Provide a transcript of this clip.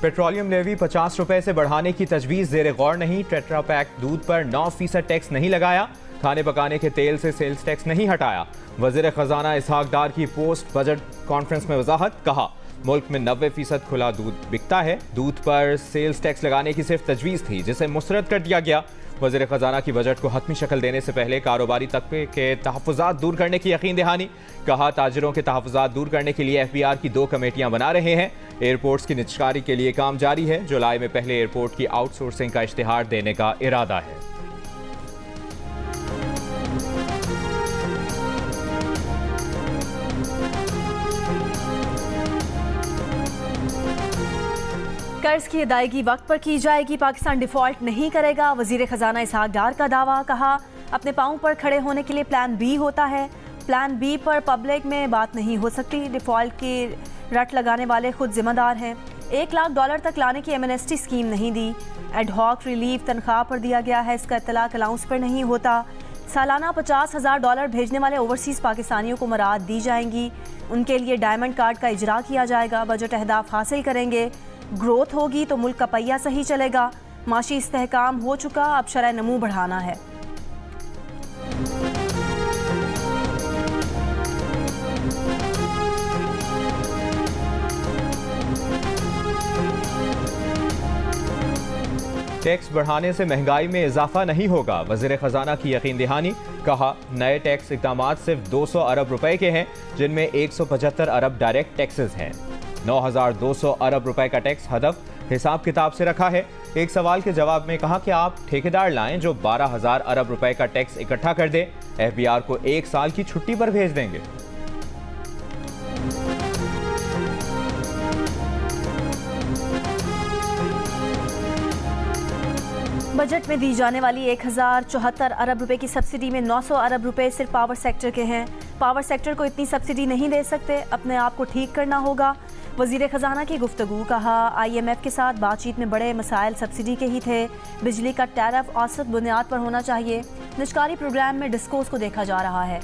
Petroleum levy 50 रुपए से बढ़ाने की तजवीज़ ज़ेर गौर नहीं। टेट्रा पैक दूध पर 9% टैक्स नहीं लगाया। खाने पकाने के तेल से सेल्स टैक्स नहीं हटाया। वज़ीर ख़जाना इसहाक डार की पोस्ट बजट कॉन्फ्रेंस में वजाहत। कहा मुल्क में 90% खुला दूध बिकता है। दूध पर सेल्स टैक्स लगाने की सिर्फ तजवीज़ थी जिसे मुस्तरद कर दिया गया। वज़ीर ख़जाना की बजट को हतमी शक्ल देने से पहले कारोबारी तबके के तहफ़्फ़ुज़ात दूर करने की यकीन दहानी। कहा ताजिरों के तहफ़्फ़ुज़ात दूर करने के लिए FBR की 2 कमेटियां बना रहे हैं। एयरपोर्ट्स की निजकारी के लिए काम जारी है। जुलाई में पहले एयरपोर्ट की आउटसोर्सिंग का इश्तिहार देने का इरादा है। कर्ज की अदायगी वक्त पर की जाएगी। पाकिस्तान डिफॉल्ट नहीं करेगा। वजीर खजाना इसहाक डार का दावा। कहा अपने पांव पर खड़े होने के लिए प्लान बी होता है। प्लान बी पर पब्लिक में बात नहीं हो सकती। डिफॉल्ट की रट लगाने वाले खुद जिम्मेदार हैं। $1 लाख तक लाने की एमनेस्टी स्कीम नहीं दी। एडहॉक रिलीफ तनख्वाह पर दिया गया है, इसका इत्तलाक अलाउंस पर नहीं होता। सालाना $50,000 भेजने वाले ओवरसीज़ पाकिस्तानियों को मराद दी जाएंगी। उनके लिए डायमंड कार्ड का इजरा किया जाएगा। बजट अहदाफ हासिल करेंगे। ग्रोथ होगी तो मुल्क का पहिया सही चलेगा। माशी इस्तेहकाम हो चुका, अब शरह नमू बढ़ाना है। टैक्स बढ़ाने से महंगाई में इजाफा नहीं होगा। वज़ीर ख़जाना की यकीन दहानी। कहा नए टैक्स इक़दाम सिर्फ 200 अरब रुपए के हैं, जिनमें 175 अरब डायरेक्ट टैक्सेस हैं। 9,200 अरब रुपए का टैक्स हदफ हिसाब किताब से रखा है। एक सवाल के जवाब में कहा कि आप ठेकेदार लाएं जो 12,000 अरब रुपए का टैक्स इकट्ठा कर दे। FBR को 1 साल की छुट्टी पर भेज देंगे। बजट में दी जाने वाली 1,074 अरब रुपए की सब्सिडी में 900 अरब रुपए सिर्फ पावर सेक्टर के हैं। पावर सेक्टर को इतनी सब्सिडी नहीं दे सकते, अपने आप को ठीक करना होगा। वज़ीर ख़जाना की गुफ्तगू। कहा IMF के साथ बातचीत में बड़े मसाइल सब्सिडी के ही थे। बिजली का टैरिफ औसत बुनियाद पर होना चाहिए। निजकारी प्रोग्राम में डिस्कोर्स को देखा जा रहा है।